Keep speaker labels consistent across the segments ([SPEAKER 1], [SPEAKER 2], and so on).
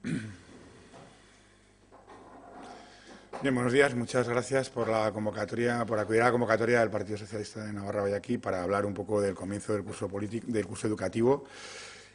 [SPEAKER 1] Bien, buenos días. Muchas gracias por la convocatoria, por acudir a la convocatoria del Partido Socialista de Navarra hoy aquí para hablar un poco del comienzo del curso del curso educativo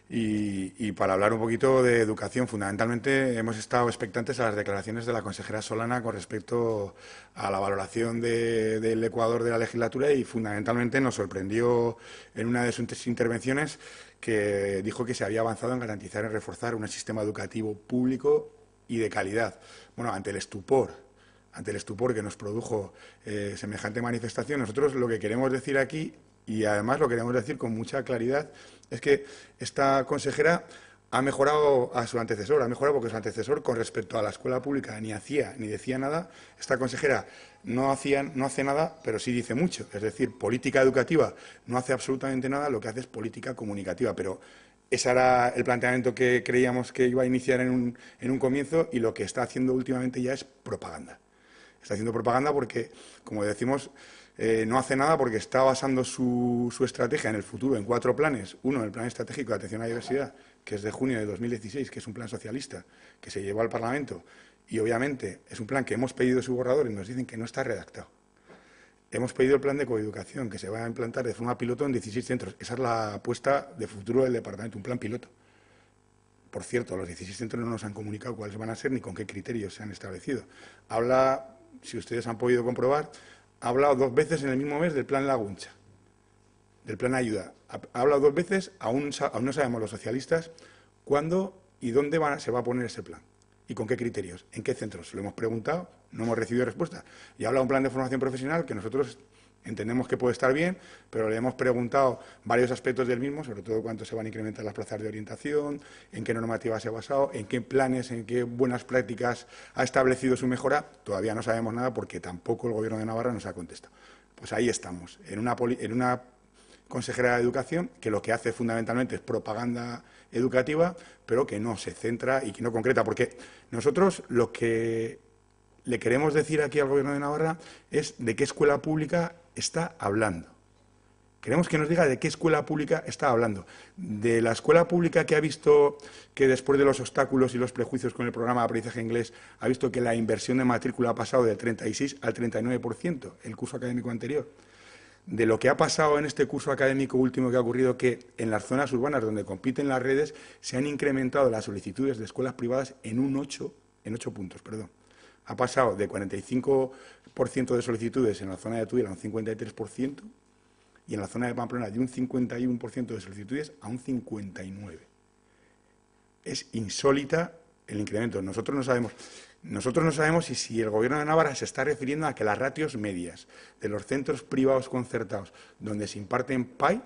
[SPEAKER 1] y para hablar un poquito de educación. Fundamentalmente hemos estado expectantes a las declaraciones de la consejera Solana con respecto a la valoración del Ecuador de la legislatura y fundamentalmente nos sorprendió en una de sus intervenciones que dijo que se había avanzado en garantizar y reforzar un sistema educativo público y de calidad. Bueno, ante el estupor que nos produjo semejante manifestación, nosotros lo que queremos decir aquí, y además lo queremos decir con mucha claridad, es que esta consejera ha mejorado a su antecesor, ha mejorado porque su antecesor con respecto a la escuela pública ni hacía ni decía nada. Esta consejera no hace nada, pero sí dice mucho. Es decir, política educativa no hace absolutamente nada, lo que hace es política comunicativa, pero ese era el planteamiento que creíamos que iba a iniciar en un comienzo y lo que está haciendo últimamente ya es propaganda. Está haciendo propaganda porque, como decimos, no hace nada porque está basando su estrategia en el futuro en 4 planes. Uno, el Plan Estratégico de Atención a la Diversidad, que es de junio de 2016, que es un plan socialista que se llevó al Parlamento y, obviamente, es un plan que hemos pedido su borrador y nos dicen que no está redactado. Hemos pedido el plan de coeducación, que se va a implantar de forma piloto en 16 centros. Esa es la apuesta de futuro del departamento, un plan piloto. Por cierto, los 16 centros no nos han comunicado cuáles van a ser ni con qué criterios se han establecido. Habla, si ustedes han podido comprobar, ha hablado 2 veces en el mismo mes del plan Laguncha, del plan Ayuda. Ha hablado 2 veces, aún no sabemos los socialistas cuándo y dónde se va a poner ese plan y con qué criterios, en qué centros. Lo hemos preguntado, no hemos recibido respuesta. Y ha hablado un plan de formación profesional que nosotros entendemos que puede estar bien, pero le hemos preguntado varios aspectos del mismo, sobre todo cuánto se van a incrementar las plazas de orientación, en qué normativa se ha basado, en qué planes, en qué buenas prácticas ha establecido su mejora. Todavía no sabemos nada porque tampoco el Gobierno de Navarra nos ha contestado. Pues ahí estamos, en una consejera de Educación que lo que hace fundamentalmente es propaganda educativa, pero que no se centra y que no concreta, porque nosotros lo que le queremos decir aquí al Gobierno de Navarra es de qué escuela pública está hablando. Queremos que nos diga de qué escuela pública está hablando. De la escuela pública que ha visto que después de los obstáculos y los prejuicios con el programa de aprendizaje inglés, ha visto que la inversión de matrícula ha pasado del 36 al 39% el curso académico anterior. De lo que ha pasado en este curso académico último que ha ocurrido, que en las zonas urbanas donde compiten las redes se han incrementado las solicitudes de escuelas privadas en 8 puntos. Ha pasado de 45% de solicitudes en la zona de Tudela a un 53% y en la zona de Pamplona de un 51% de solicitudes a un 59%. Es insólita el incremento. Nosotros no sabemos si el Gobierno de Navarra se está refiriendo a que las ratios medias de los centros privados concertados donde se imparten PAI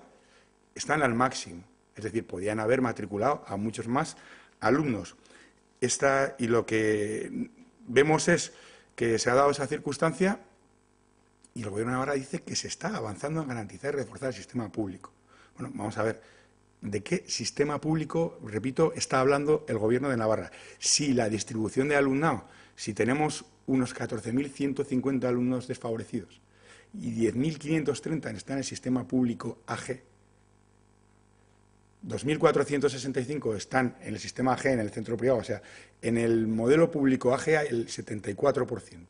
[SPEAKER 1] están al máximo. Es decir, podían haber matriculado a muchos más alumnos. Y lo que vemos es que se ha dado esa circunstancia y el Gobierno de Navarra dice que se está avanzando en garantizar y reforzar el sistema público. Bueno, vamos a ver. ¿De qué sistema público, repito, está hablando el Gobierno de Navarra? Si la distribución de alumnado, si tenemos unos 14.150 alumnos desfavorecidos y 10.530 están en el sistema público AG, 2.465 están en el sistema AG, en el centro privado, o sea, en el modelo público AG hay el 74%,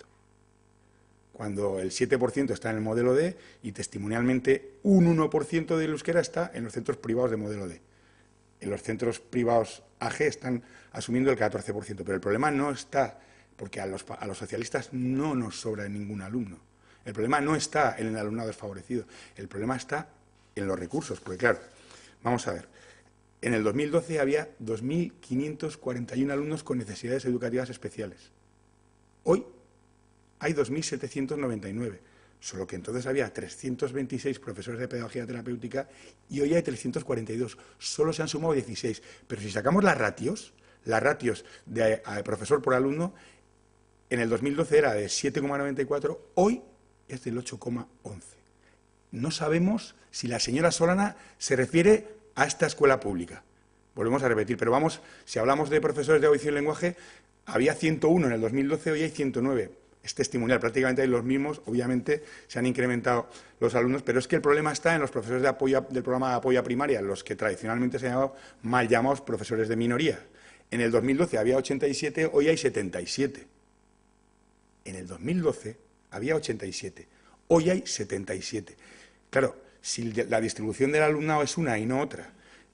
[SPEAKER 1] cuando el 7% está en el modelo D y testimonialmente un 1% del euskera está en los centros privados de modelo D. En los centros privados AG están asumiendo el 14%, pero el problema no está, porque a los socialistas no nos sobra ningún alumno. El problema no está en el alumnado desfavorecido, el problema está en los recursos, porque claro, vamos a ver, en el 2012 había 2.541 alumnos con necesidades educativas especiales. Hoy hay 2.799, solo que entonces había 326 profesores de pedagogía terapéutica y hoy hay 342. Solo se han sumado 16. Pero si sacamos las ratios de profesor por alumno, en el 2012 era de 7,94, hoy es del 8,11. No sabemos si la señora Solana se refiere a esta escuela pública. Volvemos a repetir, pero vamos, si hablamos de profesores de audición y lenguaje, había 101 en el 2012, hoy hay 109. Es testimonial, prácticamente hay los mismos, obviamente se han incrementado los alumnos, pero es que el problema está en los profesores del programa de apoyo a primaria, los que tradicionalmente se han llamado mal llamados profesores de minoría. En el 2012 había 87, hoy hay 77. En el 2012 había 87, hoy hay 77. Claro, si la distribución del alumnado es una y no otra,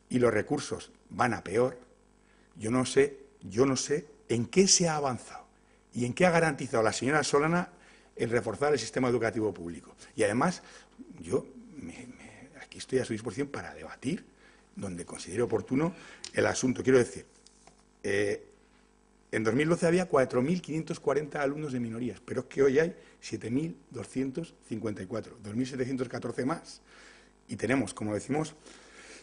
[SPEAKER 1] y los recursos van a peor, yo no sé en qué se ha avanzado y en qué ha garantizado la señora Solana el reforzar el sistema educativo público. Y además, yo aquí estoy a su disposición para debatir donde considere oportuno el asunto. Quiero decir, en 2012 había 4.540 alumnos de minorías, pero es que hoy hay 7.254, 2.714 más. Y tenemos, como decimos,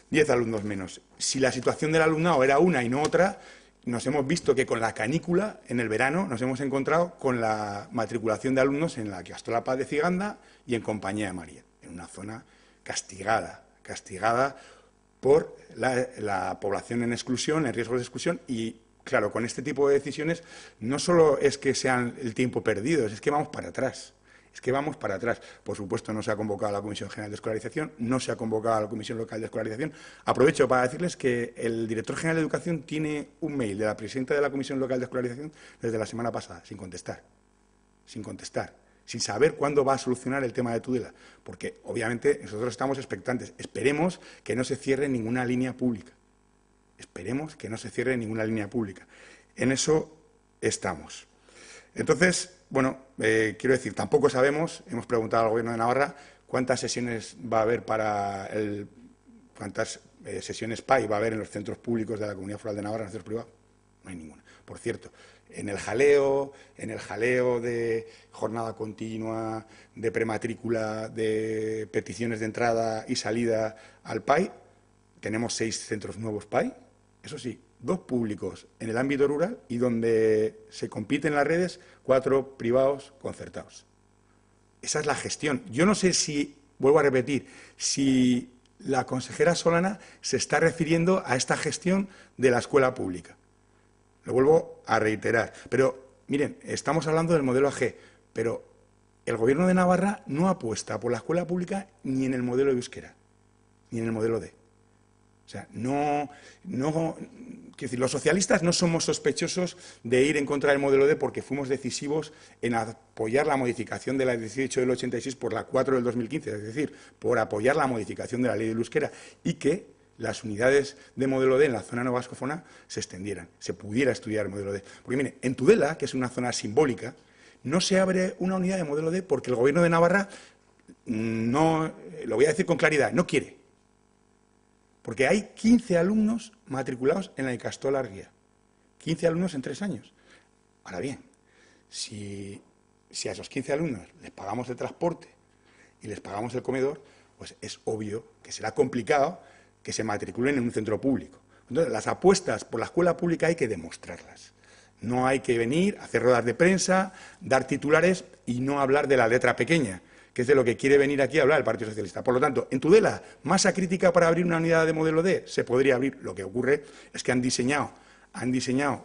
[SPEAKER 1] 10 alumnos menos. Si la situación del alumnado era una y no otra, nos hemos visto que con la canícula, en el verano, nos hemos encontrado con la matriculación de alumnos en la Ikastola Paz de Ciganda y en Compañía de María, en una zona castigada por la población en exclusión, en riesgo de exclusión. Y, claro, con este tipo de decisiones no solo es que sean el tiempo perdido, es que vamos para atrás. Por supuesto, no se ha convocado a la Comisión General de Escolarización, no se ha convocado a la Comisión Local de Escolarización. Aprovecho para decirles que el director general de Educación tiene un mail de la presidenta de la Comisión Local de Escolarización desde la semana pasada, sin contestar, sin saber cuándo va a solucionar el tema de Tudela, porque obviamente nosotros estamos expectantes. Esperemos que no se cierre ninguna línea pública. En eso estamos. Entonces, bueno, quiero decir, tampoco sabemos, hemos preguntado al Gobierno de Navarra cuántas sesiones va a haber cuántas sesiones PAI va a haber en los centros públicos de la Comunidad Foral de Navarra, en los centros privados. No hay ninguna. Por cierto, en el jaleo de jornada continua, de prematrícula, de peticiones de entrada y salida al PAI, tenemos 6 centros nuevos PAI, eso sí, 2 públicos en el ámbito rural y donde se compiten en las redes 4 privados concertados. Esa es la gestión. Yo no sé si, vuelvo a repetir, si la consejera Solana se está refiriendo a esta gestión de la escuela pública. Lo vuelvo a reiterar. Pero, miren, estamos hablando del modelo AG, pero el Gobierno de Navarra no apuesta por la escuela pública ni en el modelo de euskera, ni en el modelo D. O sea, quiero decir, los socialistas no somos sospechosos de ir en contra del modelo D porque fuimos decisivos en apoyar la modificación de la 18 del 86 por la 4 del 2015, es decir, por apoyar la modificación de la ley del euskera y que las unidades de modelo D en la zona no vascófona se extendieran, se pudiera estudiar el modelo D. Porque, mire, en Tudela, que es una zona simbólica, no se abre una unidad de modelo D porque el Gobierno de Navarra, no, lo voy a decir con claridad, no quiere. Porque hay 15 alumnos matriculados en la Ikastola Argia. 15 alumnos en 3 años. Ahora bien, si a esos 15 alumnos les pagamos el transporte y les pagamos el comedor, pues es obvio que será complicado que se matriculen en un centro público. Entonces, las apuestas por la escuela pública hay que demostrarlas. No hay que venir, hacer ruedas de prensa, dar titulares y no hablar de la letra pequeña, que es de lo que quiere venir aquí a hablar el Partido Socialista. Por lo tanto, en Tudela, masa crítica para abrir una unidad de modelo D, se podría abrir. Lo que ocurre es que han diseñado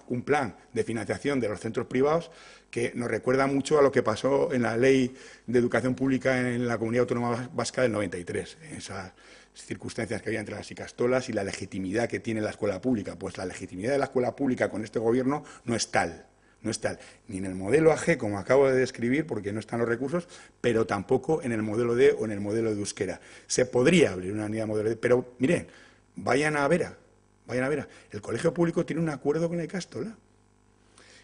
[SPEAKER 1] un plan de financiación de los centros privados que nos recuerda mucho a lo que pasó en la Ley de Educación Pública en la Comunidad Autónoma Vasca del 93, esas circunstancias que había entre las ikastolas y la legitimidad que tiene la escuela pública. Pues la legitimidad de la escuela pública con este Gobierno no es tal, ni en el modelo AG, como acabo de describir, porque no están los recursos, pero tampoco en el modelo D o en el modelo de euskera. Se podría abrir una unidad de modelo D, pero miren, vayan a Vera. El colegio público tiene un acuerdo con la Ikastola.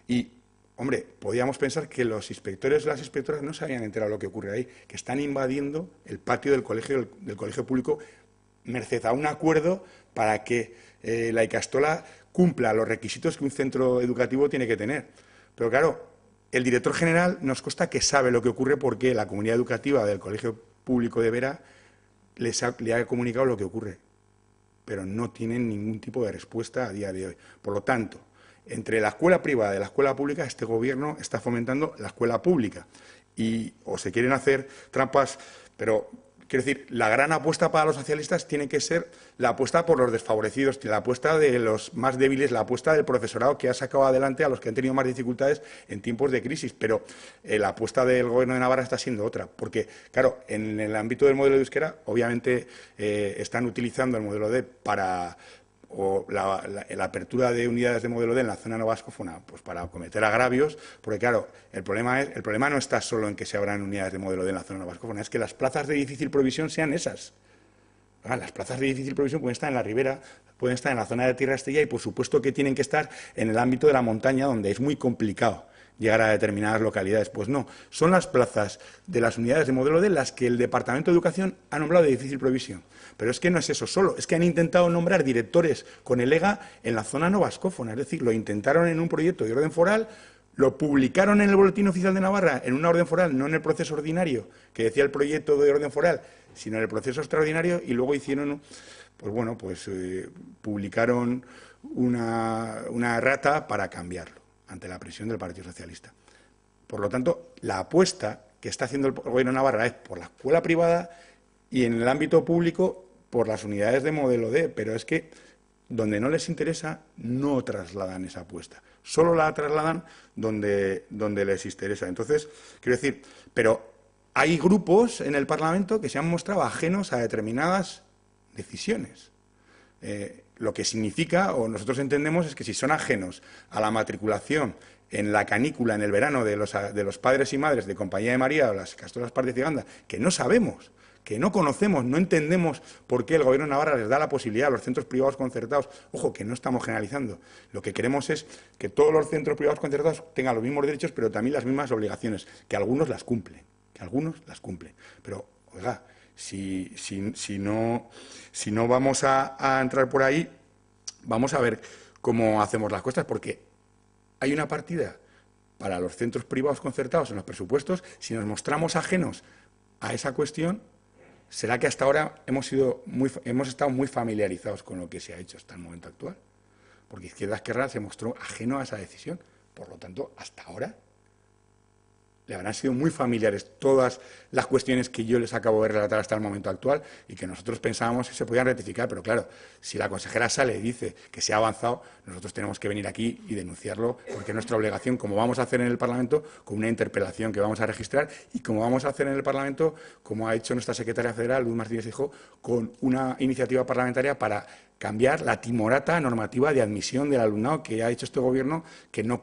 [SPEAKER 1] Y, hombre, podíamos pensar que los inspectores o las inspectoras no se habían enterado de lo que ocurre ahí, que están invadiendo el patio del colegio público merced a un acuerdo para que la Ikastola cumpla los requisitos que un centro educativo tiene que tener. Pero claro, el director general nos consta que sabe lo que ocurre porque la comunidad educativa del Colegio Público de Vera le ha comunicado lo que ocurre, pero no tienen ningún tipo de respuesta a día de hoy. Por lo tanto, entre la escuela privada y la escuela pública, este Gobierno está fomentando la escuela pública. O se quieren hacer trampas, pero quiero decir, la gran apuesta para los socialistas tiene que ser la apuesta por los desfavorecidos, la apuesta de los más débiles, la apuesta del profesorado que ha sacado adelante a los que han tenido más dificultades en tiempos de crisis. Pero la apuesta del Gobierno de Navarra está siendo otra, porque, claro, en el ámbito del modelo de euskera, obviamente están utilizando el modelo D o la apertura de unidades de modelo D en la zona no vascófona, pues para cometer agravios, porque claro, el problema no está solo en que se abran unidades de modelo D en la zona no vascófona, es que las plazas de difícil provisión sean esas. Las plazas de difícil provisión pueden estar en la ribera, pueden estar en la zona de Tierra Estella y por supuesto que tienen que estar en el ámbito de la montaña, donde es muy complicado llegar a determinadas localidades. Pues no, son las plazas de las unidades de modelo D las que el Departamento de Educación ha nombrado de difícil provisión. Pero es que no es eso solo, es que han intentado nombrar directores con el EGA en la zona no vascófona, es decir, lo intentaron en un proyecto de orden foral, lo publicaron en el Boletín Oficial de Navarra en una orden foral, no en el proceso ordinario, que decía el proyecto de orden foral, sino en el proceso extraordinario, y luego hicieron, pues bueno, pues publicaron una errata para cambiarlo, ante la presión del Partido Socialista. Por lo tanto, la apuesta que está haciendo el Gobierno de Navarra es por la escuela privada y en el ámbito público por las unidades de modelo D, pero es que donde no les interesa no trasladan esa apuesta, solo la trasladan donde les interesa. Entonces, quiero decir, pero hay grupos en el Parlamento que se han mostrado ajenos a determinadas decisiones. Lo que significa, o nosotros entendemos, es que si son ajenos a la matriculación en la canícula en el verano de los padres y madres de Compañía de María o las Castoras Partes de Ciganda, que no sabemos, que no conocemos, no entendemos por qué el Gobierno de Navarra les da la posibilidad a los centros privados concertados. Ojo, que no estamos generalizando. Lo que queremos es que todos los centros privados concertados tengan los mismos derechos, pero también las mismas obligaciones, que algunos las cumplen, Pero, oiga, si no vamos a entrar por ahí, vamos a ver cómo hacemos las cosas, porque hay una partida para los centros privados concertados en los presupuestos. Si nos mostramos ajenos a esa cuestión, será que hasta ahora hemos estado muy familiarizados con lo que se ha hecho hasta el momento actual, porque Izquierda Esquerra se mostró ajeno a esa decisión. Por lo tanto, hasta ahora le habrán sido muy familiares todas las cuestiones que yo les acabo de relatar hasta el momento actual y que nosotros pensábamos que se podían rectificar. Pero claro, si la consejera sale y dice que se ha avanzado, nosotros tenemos que venir aquí y denunciarlo, porque es nuestra obligación, como vamos a hacer en el Parlamento, con una interpelación que vamos a registrar, y como vamos a hacer en el Parlamento, como ha hecho nuestra secretaria federal, Luz Martínez Hijó, con una iniciativa parlamentaria para cambiar la timorata normativa de admisión del alumnado que ha hecho este Gobierno, que no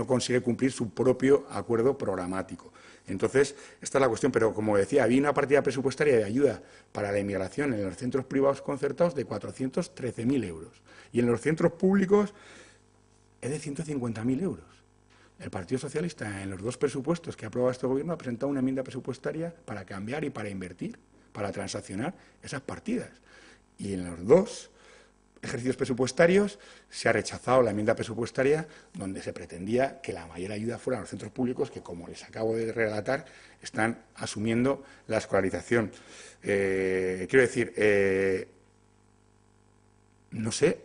[SPEAKER 1] consigue cumplir su propio acuerdo programático. Entonces, esta es la cuestión. Pero, como decía, había una partida presupuestaria de ayuda para la inmigración en los centros privados concertados de 413.000 euros. Y en los centros públicos es de 150.000 euros. El Partido Socialista, en los dos presupuestos que ha aprobado este Gobierno, ha presentado una enmienda presupuestaria para cambiar y para invertir, para transaccionar esas partidas. Y en los dos ejercicios presupuestarios se ha rechazado la enmienda presupuestaria donde se pretendía que la mayor ayuda fuera a los centros públicos que, como les acabo de relatar, están asumiendo la escolarización. Quiero decir, no sé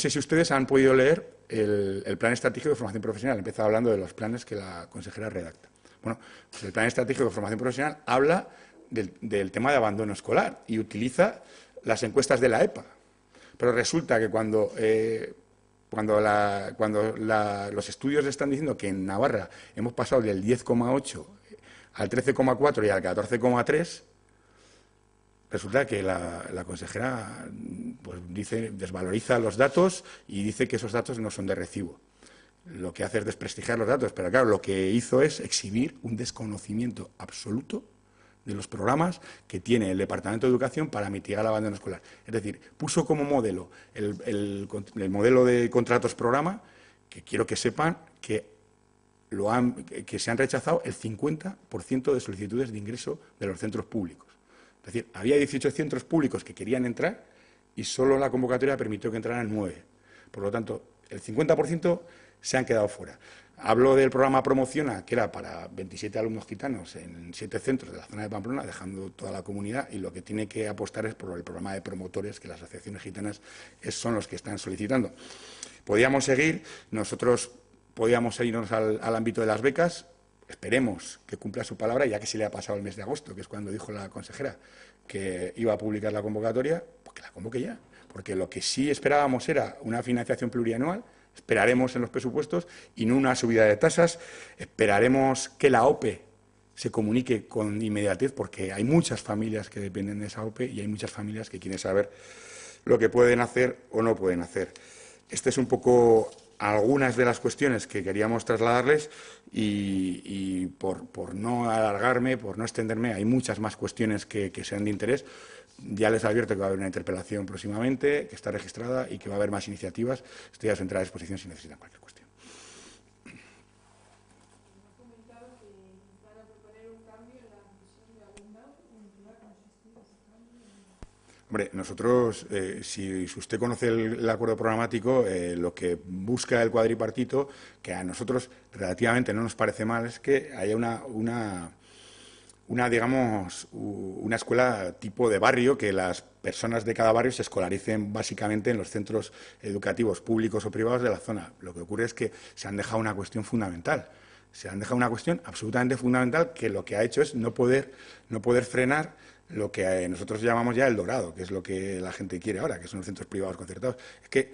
[SPEAKER 1] si ustedes han podido leer el Plan Estratégico de Formación Profesional. He empezado hablando de los planes que la consejera redacta. Bueno, pues el Plan Estratégico de Formación Profesional habla del tema de abandono escolar y utiliza las encuestas de la EPA. Pero resulta que cuando los estudios están diciendo que en Navarra hemos pasado del 10,8 al 13,4 y al 14,3, resulta que la consejera pues desvaloriza los datos y dice que esos datos no son de recibo. Lo que hace es desprestigiar los datos, pero claro, lo que hizo es exhibir un desconocimiento absoluto de los programas que tiene el Departamento de Educación para mitigar el abandono escolar. Es decir, puso como modelo el modelo de contratos programa, que quiero que sepan que se han rechazado el 50% de solicitudes de ingreso de los centros públicos. Es decir, había 18 centros públicos que querían entrar y solo la convocatoria permitió que entraran 9. Por lo tanto, el 50% se han quedado fuera. Hablo del programa Promociona, que era para 27 alumnos gitanos en 7 centros de la zona de Pamplona, dejando toda la comunidad, y lo que tiene que apostar es por el programa de promotores, que las asociaciones gitanas son los que están solicitando. Podíamos seguir, nosotros podíamos irnos al ámbito de las becas. Esperemos que cumpla su palabra, ya que se le ha pasado el mes de agosto, que es cuando dijo la consejera que iba a publicar la convocatoria, pues que la convoque ya, porque lo que sí esperábamos era una financiación plurianual. Esperaremos en los presupuestos y no una subida de tasas. Esperaremos que la OPE se comunique con inmediatez, porque hay muchas familias que dependen de esa OPE y hay muchas familias que quieren saber lo que pueden hacer o no pueden hacer. Este es un poco algunas de las cuestiones que queríamos trasladarles y por no alargarme, por no extenderme, hay muchas más cuestiones que sean de interés. Ya les advierto que va a haber una interpelación próximamente, que está registrada y que va a haber más iniciativas. Estoy a su entera disposición si necesitan cualquier cuestión. Hombre, nosotros, si usted conoce el acuerdo programático, lo que busca el cuadripartito, que a nosotros relativamente no nos parece mal, es que haya digamos, una escuela tipo de barrio, que las personas de cada barrio se escolaricen básicamente en los centros educativos públicos o privados de la zona. Lo que ocurre es que se han dejado una cuestión fundamental. Se han dejado una cuestión absolutamente fundamental que lo que ha hecho es no poder frenar lo que nosotros llamamos ya el dorado, que es lo que la gente quiere ahora, que son los centros privados concertados. Es que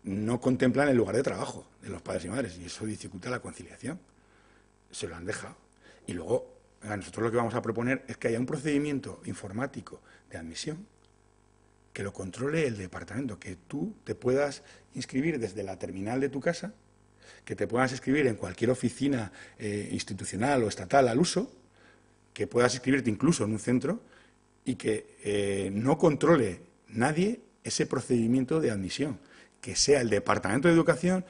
[SPEAKER 1] no contemplan el lugar de trabajo de los padres y madres y eso dificulta la conciliación. Se lo han dejado. Y luego, nosotros lo que vamos a proponer es que haya un procedimiento informático de admisión que lo controle el departamento, que tú te puedas inscribir desde la terminal de tu casa, que te puedas inscribir en cualquier oficina institucional o estatal al uso, que puedas inscribirte incluso en un centro y que no controle nadie ese procedimiento de admisión, que sea el Departamento de Educación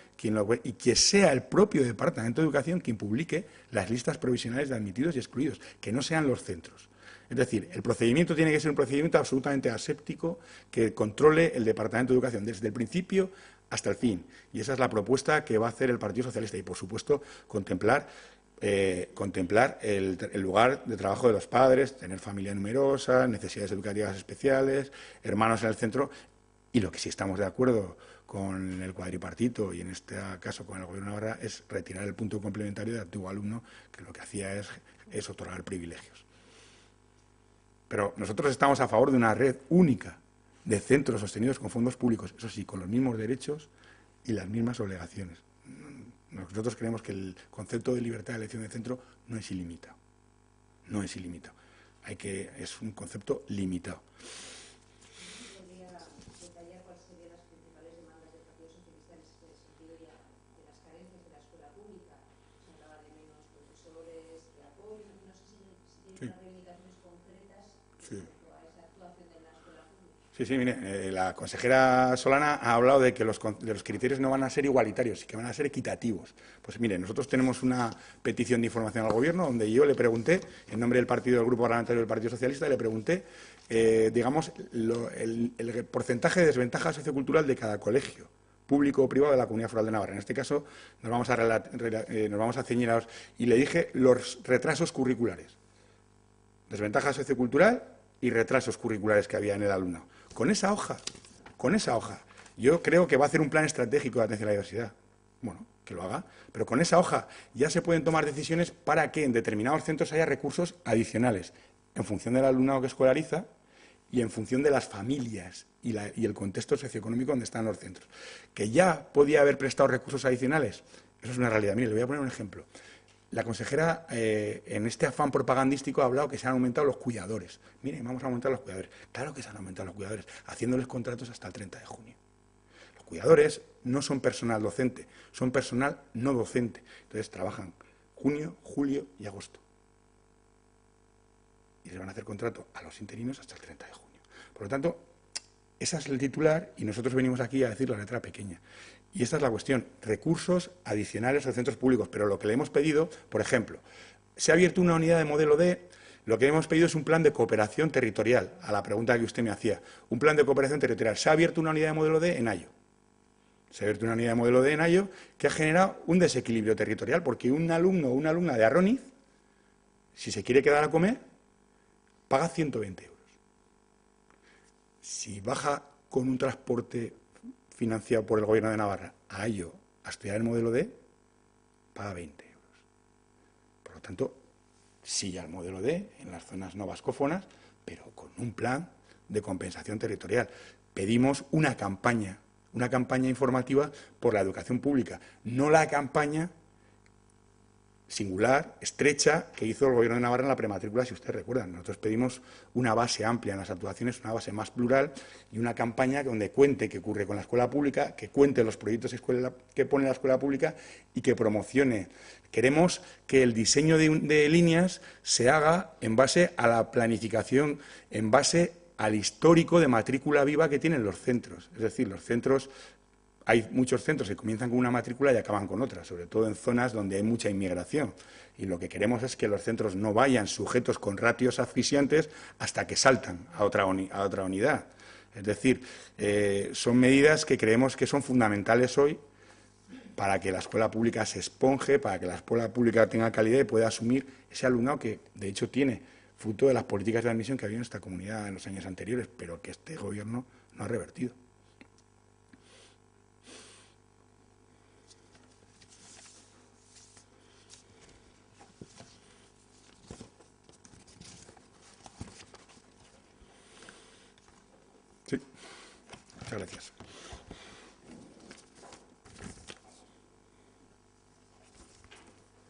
[SPEAKER 1] y que sea el propio Departamento de Educación quien publique las listas provisionales de admitidos y excluidos, que no sean los centros. Es decir, el procedimiento tiene que ser un procedimiento absolutamente aséptico que controle el Departamento de Educación desde el principio hasta el fin. Y esa es la propuesta que va a hacer el Partido Socialista y, por supuesto, contemplar el lugar de trabajo de los padres, tener familia numerosa, necesidades educativas especiales, hermanos en el centro. Y lo que sí estamos de acuerdo con el cuadripartito y en este caso con el Gobierno de Navarra es retirar el punto complementario de antiguo alumno, que lo que hacía es otorgar privilegios. Pero nosotros estamos a favor de una red única de centros sostenidos con fondos públicos, eso sí, con los mismos derechos y las mismas obligaciones. Nosotros creemos que el concepto de libertad de elección de centro no es ilimitado. No es ilimitado. Es un concepto limitado.
[SPEAKER 2] ¿Podría detallar cuáles serían las principales demandas del Partido Socialista en este sentido ya de las carencias de la escuela pública? Se hablaba de menos profesores, de apoyo, no sé si tiene reivindicaciones concretas respecto a esa actuación de la escuela pública.
[SPEAKER 1] Sí, mire, la consejera Solana ha hablado de que los criterios no van a ser igualitarios, y que van a ser equitativos. Pues mire, nosotros tenemos una petición de información al Gobierno donde yo le pregunté, en nombre del Grupo Parlamentario del Partido Socialista, le pregunté, digamos, el porcentaje de desventaja sociocultural de cada colegio, público o privado de la Comunidad Foral de Navarra. En este caso nos vamos a ceñir a y le dije los retrasos curriculares. Desventaja sociocultural y retrasos curriculares que había en el alumnado. Con esa hoja, yo creo que va a hacer un plan estratégico de atención a la diversidad. Bueno, que lo haga, pero con esa hoja ya se pueden tomar decisiones para que en determinados centros haya recursos adicionales, en función del alumnado que escolariza y en función de las familias y el contexto socioeconómico donde están los centros. Que ya podía haber prestado recursos adicionales, eso es una realidad. Mire, le voy a poner un ejemplo. La consejera, en este afán propagandístico, ha hablado que se han aumentado los cuidadores. Miren, vamos a aumentar los cuidadores. Claro que se han aumentado los cuidadores, haciéndoles contratos hasta el 30 de junio. Los cuidadores no son personal docente, son personal no docente. Entonces trabajan junio, julio y agosto. Y les van a hacer contrato a los interinos hasta el 30 de junio. Por lo tanto, esa es el titular y nosotros venimos aquí a decir la letra pequeña. Y esta es la cuestión, recursos adicionales a centros públicos. Pero lo que le hemos pedido, por ejemplo, se ha abierto una unidad de modelo D, lo que hemos pedido es un plan de cooperación territorial, a la pregunta que usted me hacía. Un plan de cooperación territorial. Se ha abierto una unidad de modelo D en Ayo. Se ha abierto una unidad de modelo D en Ayo que ha generado un desequilibrio territorial, porque un alumno o una alumna de Arroniz, si se quiere quedar a comer, paga 120 euros. Si baja con un transporte financiado por el Gobierno de Navarra a Ayo a estudiar el modelo D, paga 20 euros. Por lo tanto, sí al modelo D en las zonas no vascófonas, pero con un plan de compensación territorial. Pedimos una campaña informativa por la educación pública, no la campaña singular, estrecha, que hizo el Gobierno de Navarra en la prematrícula, si ustedes recuerdan. Nosotros pedimos una base amplia en las actuaciones, una base más plural y una campaña donde cuente qué ocurre con la escuela pública, que cuente los proyectos que pone la escuela pública y que promocione. Queremos que el diseño de líneas se haga en base a la planificación, en base al histórico de matrícula viva que tienen los centros. Es decir, los centros... Hay muchos centros que comienzan con una matrícula y acaban con otra, sobre todo en zonas donde hay mucha inmigración. Y lo que queremos es que los centros no vayan sujetos con ratios asfixiantes hasta que saltan a otra unidad. Es decir, son medidas que creemos que son fundamentales hoy para que la escuela pública se esponje, para que la escuela pública tenga calidad y pueda asumir ese alumnado que, de hecho, tiene fruto de las políticas de admisión que había en esta comunidad en los años anteriores, pero que este Gobierno no ha revertido. Sí, muchas gracias.